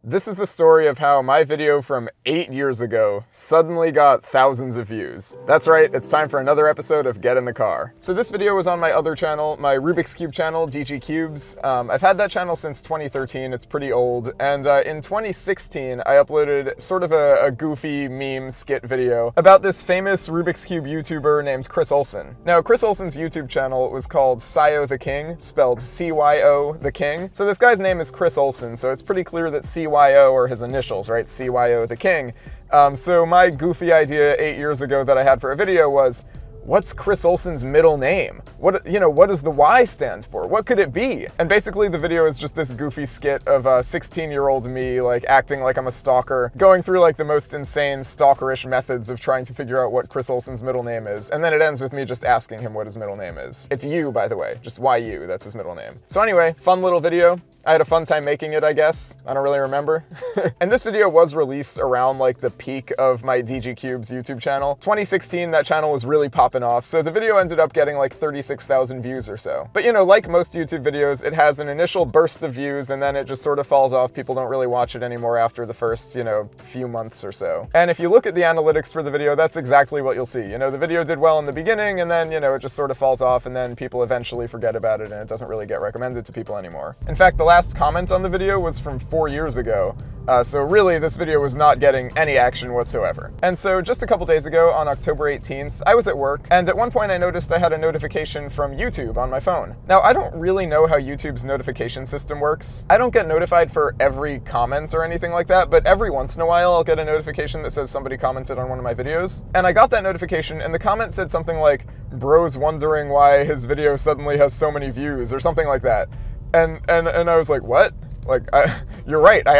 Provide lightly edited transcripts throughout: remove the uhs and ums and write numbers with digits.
This is the story of how my video from 8 years ago suddenly got thousands of views. That's right, it's time for another episode of Get in the Car. So this video was on my other channel, my Rubik's Cube channel, DG Cubes. I've had that channel since 2013, it's pretty old, and in 2016 I uploaded sort of a goofy meme skit video about this famous Rubik's Cube YouTuber named Chris Olsen. Now, Chris Olsen's YouTube channel was called Cyo the King, spelled C-Y-O the King. So this guy's name is Chris Olsen, so it's pretty clear that CYO are his initials, right? CYO the King. So my goofy idea 8 years ago that I had for a video was, what's Chris Olsen's middle name? What does the Y stand for? What could it be? And basically the video is just this goofy skit of 16-year-old me, like, acting like I'm a stalker, going through like the most insane stalkerish methods of trying to figure out what Chris Olsen's middle name is. And then it ends with me just asking him what his middle name is. It's Yu, by the way, just YU, that's his middle name. So anyway, fun little video. I had a fun time making it, I guess. I don't really remember. And this video was released around like the peak of my DG Cubes YouTube channel. 2016, that channel was really popping off, so the video ended up getting like 36,000 views or so. But like most YouTube videos, it has an initial burst of views and then it just sort of falls off. People don't really watch it anymore after the first, few months or so. And if you look at the analytics for the video, that's exactly what you'll see. The video did well in the beginning and then, it just sort of falls off and then people eventually forget about it and it doesn't really get recommended to people anymore. In fact, the last comment on the video was from 4 years ago. So really, this video was not getting any action whatsoever. And so just a couple days ago, on October 18th, I was at work, and at one point I noticed I had a notification from YouTube on my phone. Now, I don't really know how YouTube's notification system works. I don't get notified for every comment or anything like that, but every once in a while I'll get a notification that says somebody commented on one of my videos. And I got that notification, and the comment said something like, "Bro's wondering why his video suddenly has so many views," or something like that. And I was like, what? Like, you're right, I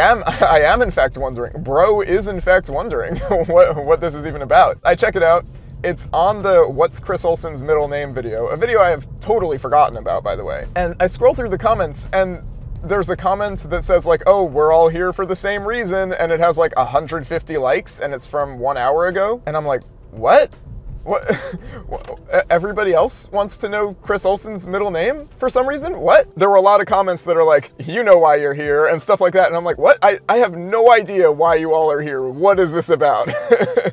am in fact wondering. Bro is in fact wondering what this is even about. I check it out. It's on the What's Chris Olsen's Middle Name video, a video I have totally forgotten about, by the way. And I scroll through the comments, and there's a comment that says like, "Oh, we're all here for the same reason," and it has like 150 likes, and it's from 1 hour ago. And I'm like, what? What? Everybody else wants to know Chris Olsen's middle name for some reason? What? There were a lot of comments that are like, "You know why you're here," and stuff like that. And I'm like, what? I have no idea why you all are here. What is this about?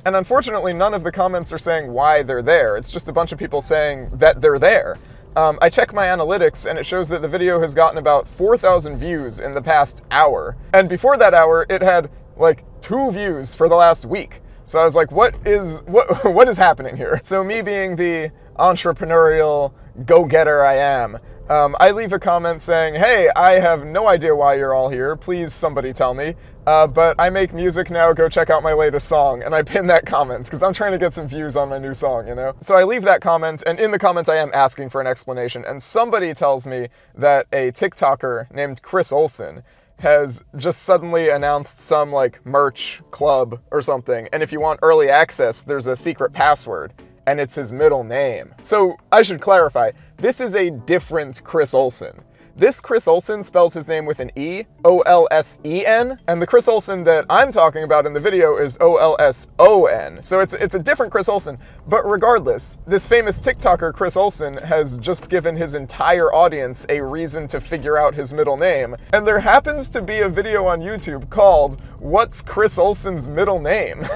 And unfortunately, none of the comments are saying why they're there. It's just a bunch of people saying that they're there. I check my analytics and it shows that the video has gotten about 4,000 views in the past hour. And before that hour, it had like 2 views for the last week. So I was like, what is happening here? So me being the entrepreneurial go-getter I am, I leave a comment saying, "Hey, I have no idea why you're all here. Please, somebody tell me. But I make music now. Go check out my latest song." And I pin that comment because I'm trying to get some views on my new song, So I leave that comment, and in the comments I am asking for an explanation. And somebody tells me that a TikToker named Chris Olsen has just suddenly announced some like merch club or something, and if you want early access, there's a secret password, and it's his middle name. So I should clarify, this is a different Chris Olsen. This Chris Olsen spells his name with an E, O-L-S-E-N, and the Chris Olsen that I'm talking about in the video is O-L-S-O-N. So it's a different Chris Olsen, but regardless, this famous TikToker Chris Olsen has just given his entire audience a reason to figure out his middle name, and there happens to be a video on YouTube called "What's Chris Olsen's Middle Name?"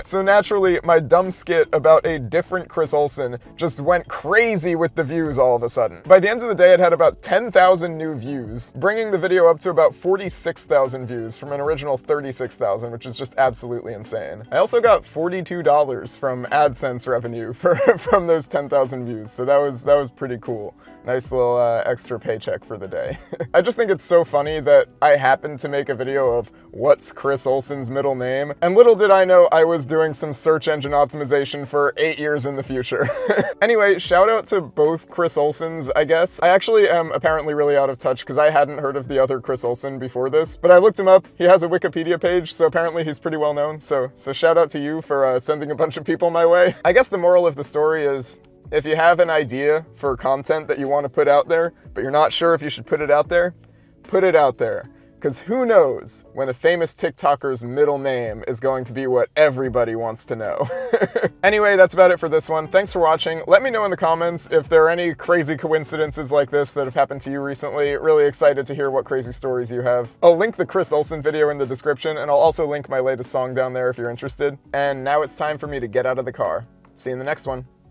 So naturally, my dumb skit about a different Chris Olsen just went crazy with the views all of a sudden. By the end of the day, it had about 10,000 new views, bringing the video up to about 46,000 views from an original 36,000, which is just absolutely insane. I also got $42 from AdSense revenue from those 10,000 views, so that was pretty cool. Nice little extra paycheck for the day. I just think it's so funny that I happened to make a video of "What's Chris Olsen's middle name?" and little did I know I was doing some search engine optimization for 8 years in the future. Anyway, shout out to both Chris Olsens, I guess. I actually am apparently really out of touch because I hadn't heard of the other Chris Olsen before this, but I looked him up. He has a Wikipedia page, so apparently he's pretty well known. So shout out to you for sending a bunch of people my way. I guess the moral of the story is, if you have an idea for content that you want to put out there, but you're not sure if you should put it out there, put it out there. Because who knows when a famous TikToker's middle name is going to be what everybody wants to know. Anyway, that's about it for this one. Thanks for watching. Let me know in the comments if there are any crazy coincidences like this that have happened to you recently. Really excited to hear what crazy stories you have. I'll link the Chris Olsen video in the description, and I'll also link my latest song down there if you're interested. And now it's time for me to get out of the car. See you in the next one.